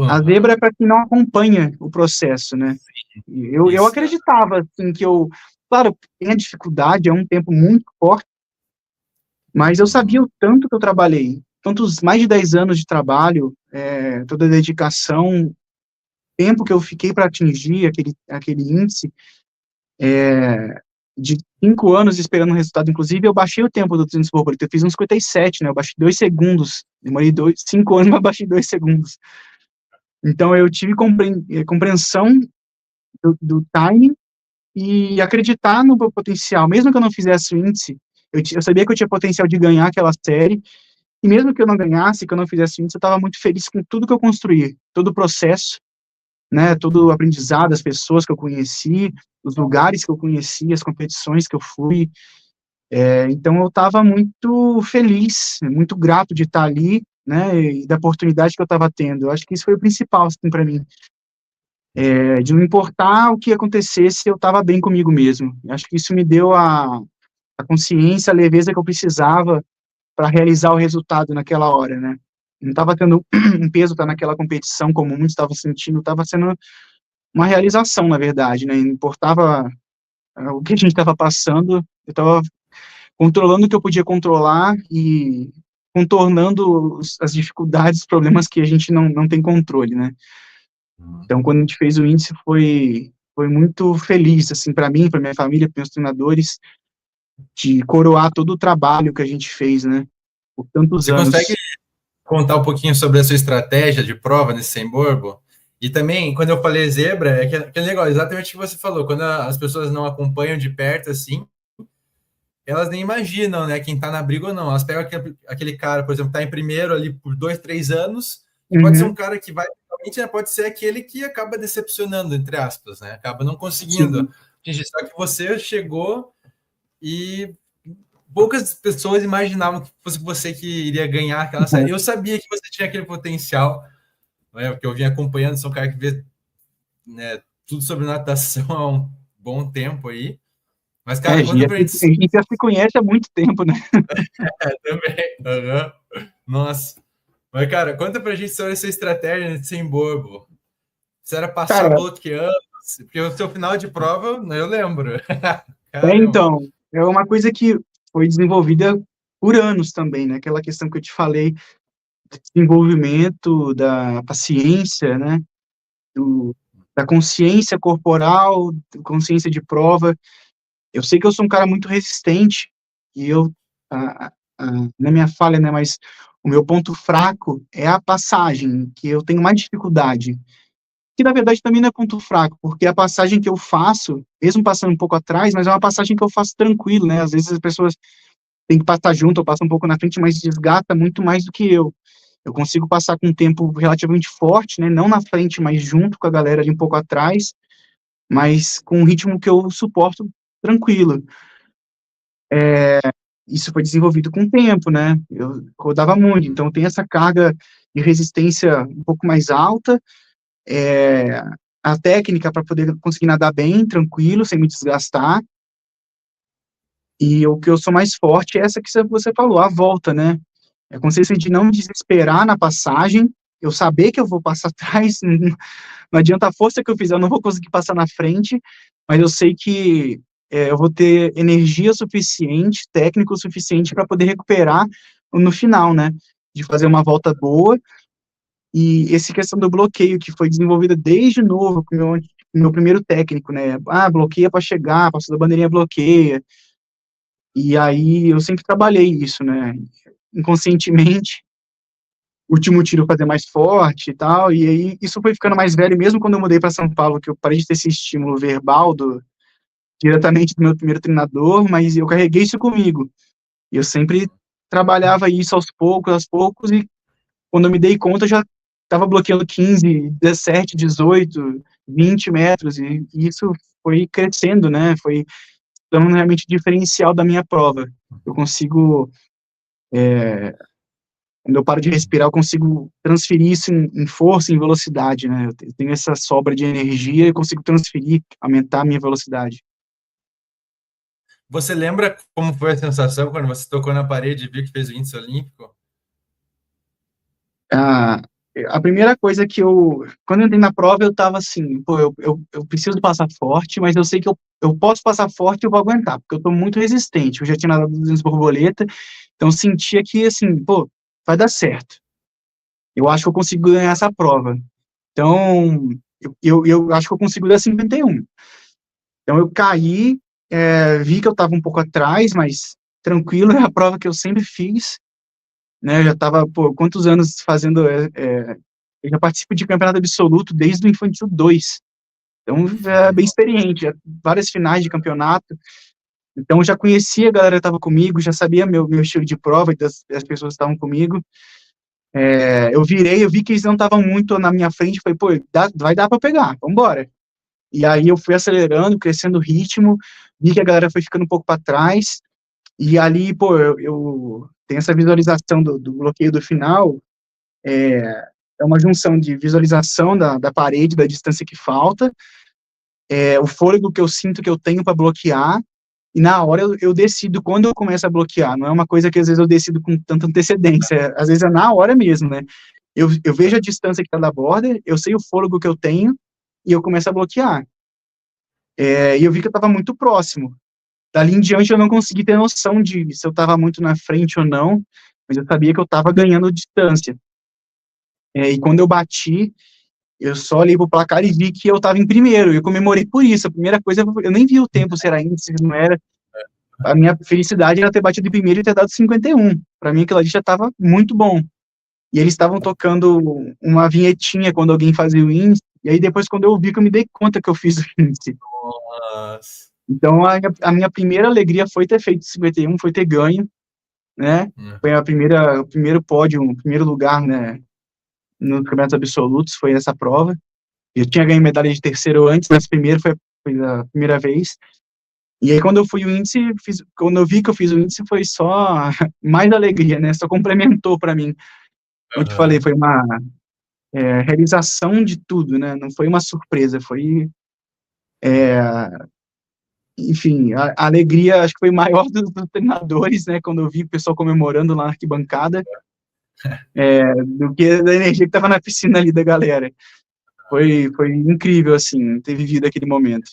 A zebra é para quem não acompanha o processo, né? Eu Isso, acreditava, assim, claro, tem a dificuldade, é um tempo muito forte, mas eu sabia o tanto que eu trabalhei, tantos, mais de 10 anos de trabalho, toda a dedicação, tempo que eu fiquei para atingir aquele índice, de 5 anos esperando o resultado. Inclusive, eu baixei o tempo do Tênis Borboleta, eu fiz uns 57, né? Eu baixei 2 segundos, demorei 5 anos, mas baixei 2 segundos. Então, eu tive compreensão do timing e acreditar no meu potencial, mesmo que eu não fizesse o índice, eu sabia que eu tinha potencial de ganhar aquela série, e mesmo que eu não ganhasse, que eu não fizesse o índice, eu estava muito feliz com tudo que eu construí, todo o processo, né, todo o aprendizado, as pessoas que eu conheci, os lugares que eu conheci, as competições que eu fui. Então eu estava muito feliz, muito grato de estar ali, né, e da oportunidade que eu estava tendo. Eu acho que isso foi o principal, assim, para mim, de não importar o que acontecesse, eu estava bem comigo mesmo. Eu acho que isso me deu a consciência, a leveza que eu precisava para realizar o resultado naquela hora, né. Não estava tendo um peso estar naquela competição, como muitos estavam sentindo, estava sendo uma realização, na verdade, né, não importava o que a gente estava passando, eu estava controlando o que eu podia controlar e contornando as dificuldades, os problemas que a gente não tem controle, né. Então, quando a gente fez o índice, foi muito feliz, assim, para mim, para minha família, para meus treinadores, de coroar todo o trabalho que a gente fez, né, por tantos Você consegue anos. contar um pouquinho sobre a sua estratégia de prova nesse sem borbo? E também, quando eu falei zebra, é aquele negócio, exatamente o que você falou, quando as pessoas não acompanham de perto, assim, elas nem imaginam, né, quem tá na briga ou não. Elas pegam aquele cara, por exemplo, tá em primeiro ali por 2, 3 anos, e pode ser um Uhum, cara que vai, realmente, né, pode ser aquele que acaba decepcionando, entre aspas, né, acaba não conseguindo sim. atingir. Só que você chegou e poucas pessoas imaginavam que fosse você que iria ganhar aquela série. Eu sabia que você tinha aquele potencial, né, porque eu vim acompanhando, sou um cara que vê, né, tudo sobre natação há um bom tempo aí. Mas, cara, conta pra gente. A gente já se conhece há muito tempo, né. Também. Uhum. Nossa. Mas, cara, conta pra gente sobre essa estratégia de sem borbo. Você era passar Cara, bloqueando, porque o seu final de prova, né, eu lembro. Caramba. então, é uma coisa que foi desenvolvida por anos também, né, aquela questão que eu te falei, desenvolvimento da paciência, né, do da consciência corporal, consciência de prova. Eu sei que eu sou um cara muito resistente, e a não é minha falha, né, mas o meu ponto fraco é a passagem, que eu tenho mais dificuldade. Que na verdade também não é ponto fraco, porque a passagem que eu faço, mesmo passando um pouco atrás, mas é uma passagem que eu faço tranquilo, né, às vezes as pessoas têm que passar junto, eu passo um pouco na frente, mas desgasta muito mais do que eu. Eu consigo passar com um tempo relativamente forte, né, não na frente, mas junto com a galera ali um pouco atrás, mas com um ritmo que eu suporto tranquilo. Isso foi desenvolvido com o tempo, né, eu rodava muito, então tem essa carga de resistência um pouco mais alta, eh, a técnica para poder conseguir nadar bem, tranquilo, sem me desgastar, e o que eu sou mais forte é essa que você falou, a volta, né, é a consciência de não desesperar na passagem, eu saber que eu vou passar atrás, não adianta a força que eu fizer, eu não vou conseguir passar na frente, mas eu sei que, eu vou ter energia suficiente, técnico suficiente para poder recuperar no final, né, de fazer uma volta boa. E essa questão do bloqueio que foi desenvolvida desde novo com o meu primeiro técnico, né, bloqueia para chegar, passou da bandeirinha, bloqueia. E aí eu sempre trabalhei isso, né, inconscientemente, o último tiro fazer mais forte e tal, e aí isso foi ficando mais velho, mesmo quando eu mudei para São Paulo, que eu parei de ter esse estímulo verbal diretamente do meu primeiro treinador, mas eu carreguei isso comigo. E eu sempre trabalhava isso aos poucos, e quando eu me dei conta, eu já estava bloqueando 15, 17, 18, 20 metros, e isso foi crescendo, né, foi dando realmente diferencial da minha prova. Eu consigo, quando eu paro de respirar, eu consigo transferir isso em força, em velocidade, né, eu tenho essa sobra de energia e consigo transferir, aumentar a minha velocidade. Você lembra como foi a sensação quando você tocou na parede e viu que fez o índice olímpico? Ah, a primeira coisa que quando eu entrei na prova, eu tava assim, pô, eu preciso passar forte, mas eu sei que eu posso passar forte e eu vou aguentar, porque eu tô muito resistente. Eu já tinha nadado 200 borboleta, então eu sentia que, assim, pô, vai dar certo. Eu acho que eu consigo ganhar essa prova. Então, eu acho que eu consigo dar 51. Então, eu caí, vi que eu tava um pouco atrás, mas tranquilo, é a prova que eu sempre fiz, né? Eu já tava, pô, quantos anos fazendo, eu já participo de campeonato absoluto desde o Infantil 2. Então, é bem experiente, já, várias finais de campeonato. Então, eu já conhecia a galera que estava comigo, já sabia meu estilo de prova e das pessoas que estavam comigo. Eu virei, eu vi que eles não estavam muito na minha frente, falei, pô, vai dar para pegar, vambora. E aí eu fui acelerando, crescendo o ritmo, vi que a galera foi ficando um pouco para trás, e ali, pô, eu tenho essa visualização do bloqueio do final, é uma junção de visualização da parede, da distância que falta, o fôlego que eu sinto que eu tenho para bloquear, e na hora eu decido quando eu começo a bloquear, não é uma coisa que às vezes eu decido com tanta antecedência, às vezes é na hora mesmo, né? Eu vejo a distância que está da borda, eu sei o fôlego que eu tenho, e eu começo a bloquear. E eu vi que eu estava muito próximo. Dali em diante eu não consegui ter noção de se eu estava muito na frente ou não, mas eu sabia que eu estava ganhando distância. E quando eu bati, eu só olhei pro placar e vi que eu estava em primeiro, e eu comemorei por isso. A primeira coisa, eu nem vi o tempo, se era índice, se não era. A minha felicidade era ter batido em primeiro e ter dado 51. Para mim, aquilo ali já estava muito bom. E eles estavam tocando uma vinhetinha quando alguém fazia o índice, e aí depois, quando eu vi, que eu me dei conta que eu fiz o índice. Nossa. Então, a minha primeira alegria foi ter feito 51, foi ter ganho, né? Foi o primeiro pódio, o primeiro lugar, né, nos campeonatos absolutos, foi essa prova. Eu tinha ganho medalha de terceiro antes, mas primeiro foi a primeira vez. E aí, quando eu fui o índice, quando eu vi que eu fiz o índice, foi só mais alegria, né? Só complementou para mim. Como eu te falei, foi uma realização de tudo, né? Não foi uma surpresa, foi, enfim, a alegria acho que foi maior dos treinadores, né? Quando eu vi o pessoal comemorando lá na arquibancada, do que da energia que estava na piscina ali da galera. Foi incrível, assim, ter vivido aquele momento.